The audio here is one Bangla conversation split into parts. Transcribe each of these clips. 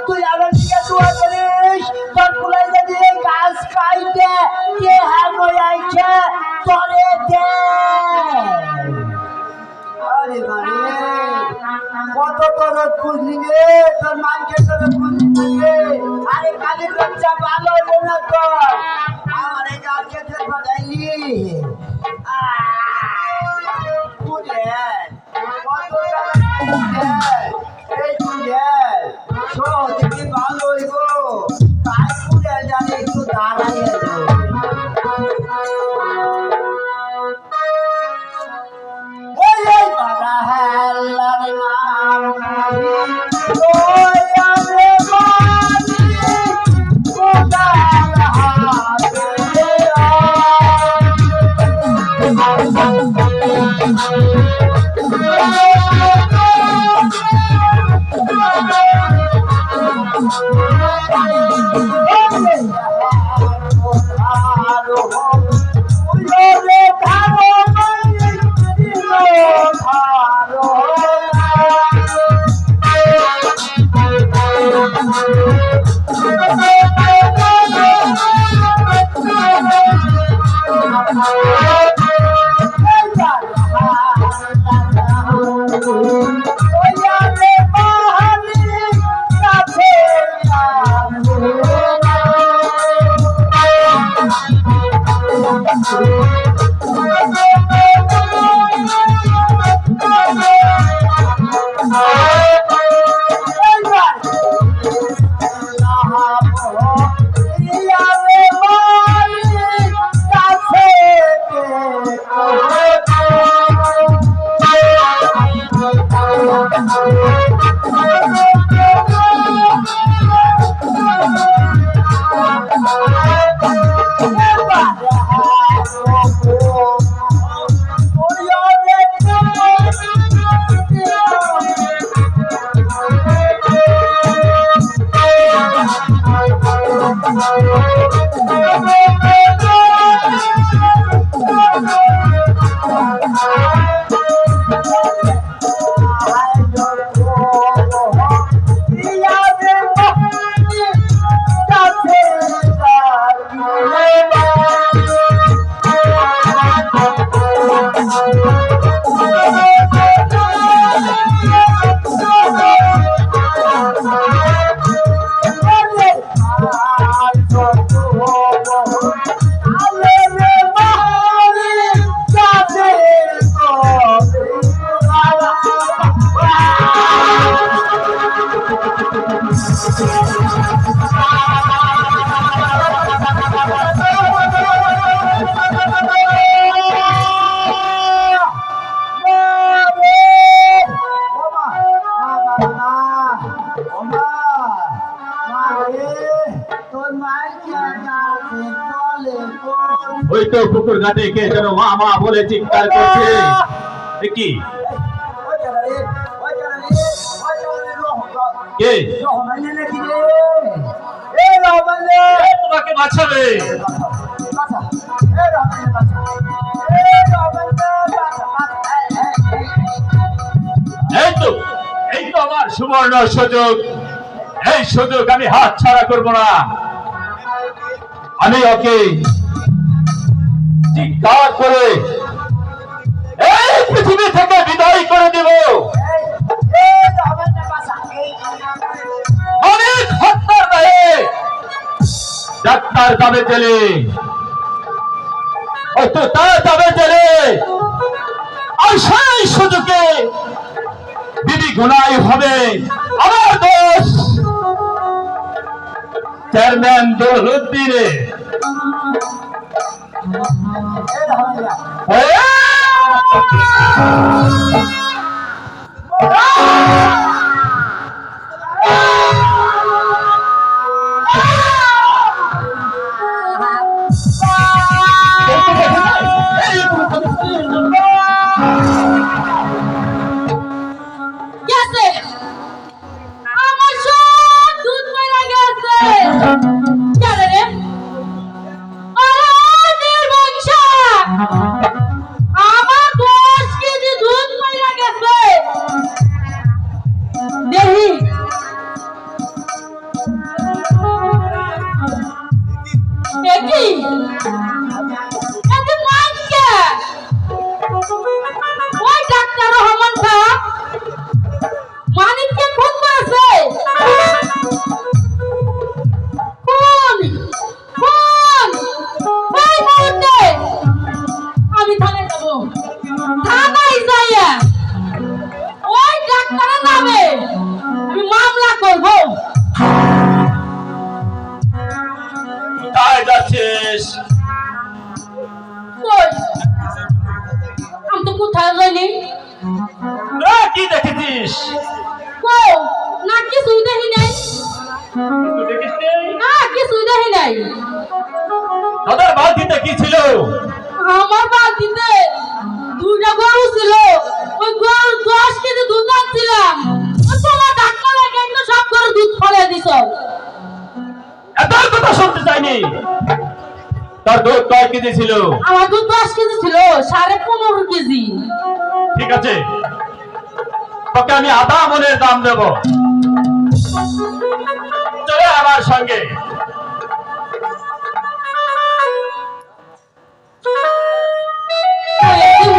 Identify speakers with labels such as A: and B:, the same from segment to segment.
A: তুই আমার দিকে দোয়া করিস তোর ফুলাই যদি গাছ খাইতে কে হাগই আইছে তোরে দে আরে বারে কত তোর খুঁজলি রে তোর মাকে তোর খুঁজলি রে আরে কালির বাচ্চা ভালো হলো না তোর আমার এই গাছকে তোর বাজাইলি কত এই সহজে ভালো হইব তাই পুরে জানি একটু দাঁড়াইয়া বাবা হেলার
B: ওই তো পুকুর ঘাটে কে যেন মা মা বলে চিৎকার করছে কি কে তোমাকে বাঁচাবে এই তো আমার সুবর্ণ সুযোগ এই সুযোগ আমি হাত ছাড়া করবো না আমি ওকে চিৎকার করে এই পৃথিবী থেকে বিদায় করে দেব অনেক হত্যার দায়ে ডাক্তার যাবে জেলে তার যাবে জেলে আর সেই সুযোগে বিধি গুনাই হবে আমার দোষ চেয়ারম্যান দৌলুদ্দিনে
C: আমার 10 কেজি দুধ মাইরা গেছে দেহি দেখি এত মাইকা ওই ডাক্তার রহমান সাহেব মানিককে খুন করেছে খুন খুন ওই মুহূর্তে আমি থানায় যাবো থানায় যাইয়া ওই ডাক্তারের নামে আমি মামলা করব
B: কোথায় যাচ্ছিস?
C: ওই আমি তো কোথায় যাইনি
B: কি দেখেছিস?
C: ও না কিছুই দেখি নাই
B: তুই দেখিস নি?
C: না কিছুই দেখি নাই
B: তোদের বালতিতে কি ছিল?
C: আমার বাড়িতে দুইটা গরু ছিল ওই গরু 10 কেজি দুধ আনছিলাম তোমার ডাক্তার কিন্তু সব গরু দুধ ফলে দিছ
B: এত কথা শুনতে চাইনি। তোর দুধ কয় কেজি ছিল?
C: আমার দুধ 10 কেজি ছিল 15.5 কেজি
B: ঠিক আছে, তোকে আমি আধা মনের দাম দেব, চলে আমার সঙ্গে।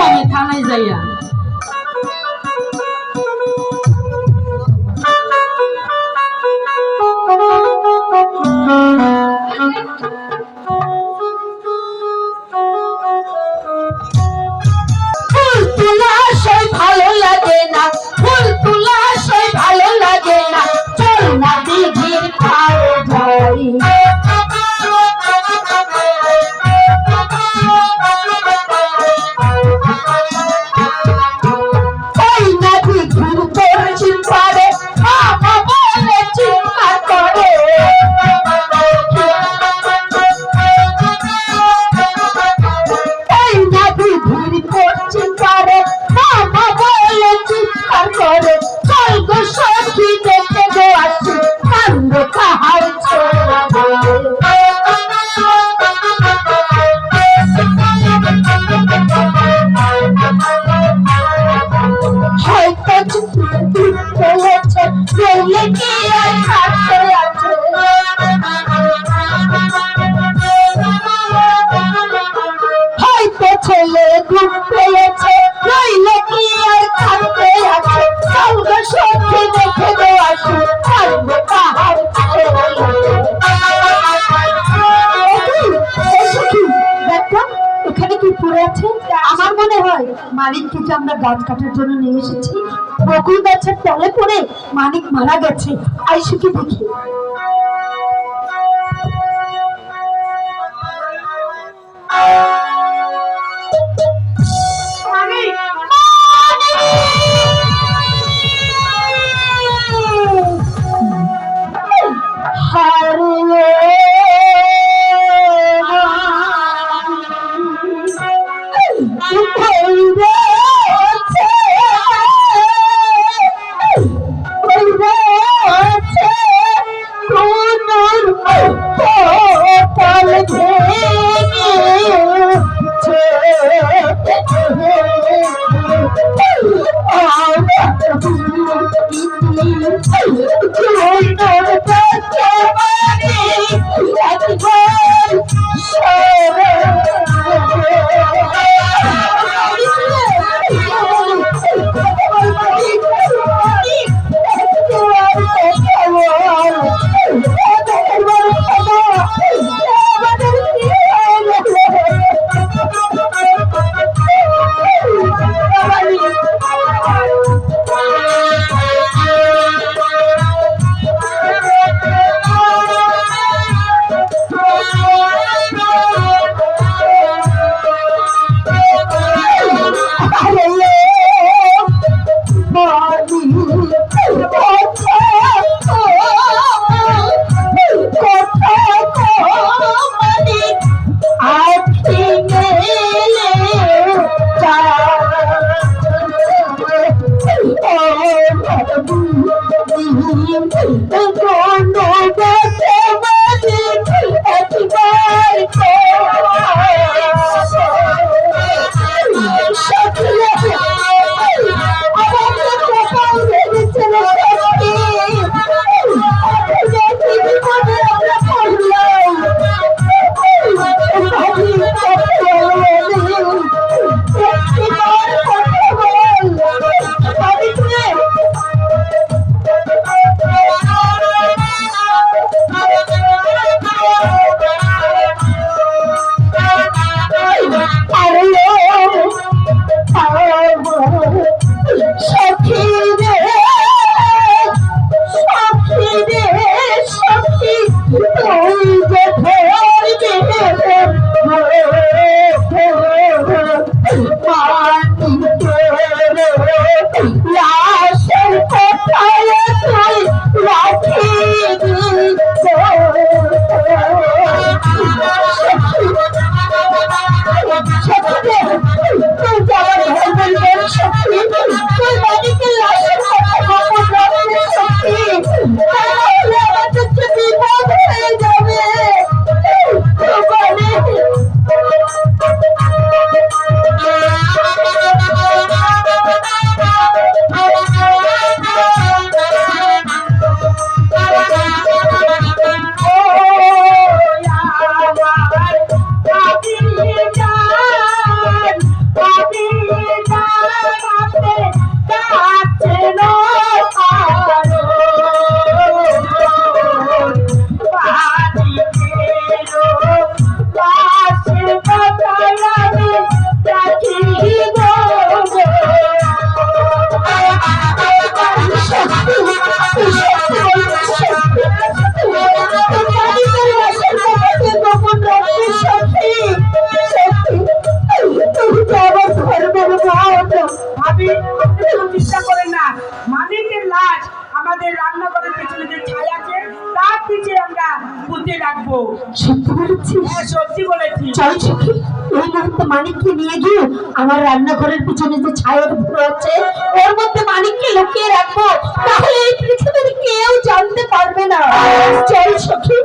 C: আমি থানায় যাইয়া ফুল তোলা সেই ভালো লাগে না ফুল তোলা সেই ভালো লাগে না চল না দিঘির পাড়ে যাই ওই না দিঘির পশ্চিম পাড়ে মামা বলে চিৎকার করে এই না দিঘির পশ্চিম পাড়ে মামা বলে চিৎকার করে চল গো সখী দেখে গো আসি কান্দ কাহার হয়তো চলেছে বলে কি আর থাকতে আছে হয়তো ছেলে দুধ পেয়েছে নইলে কি আর থাকতে আছে চল গো সখী দেখে গো আসি কান্দ কাহার এখানে কি পড়ে আছে আমার মনে হয় মানিক কিছু আমরা গাছ কাটার জন্য নিয়ে এসেছি বকুল গাছের তলে পড়ে মানিক মারা গেছে আইসুকে দেখি সত্যি বলেছিস?
A: হ্যাঁ সত্যি বলেছি।
C: চল সখী, এই মুহূর্তে মানিককে নিয়ে গিয়ে আমার রান্নাঘরের পিছনে যে ছায়ের ঘর আছে ওর মধ্যে মানিককে লুকিয়ে রাখবো, তাহলে এই পৃথিবীর কেউ জানতে পারবে না। চল সখী।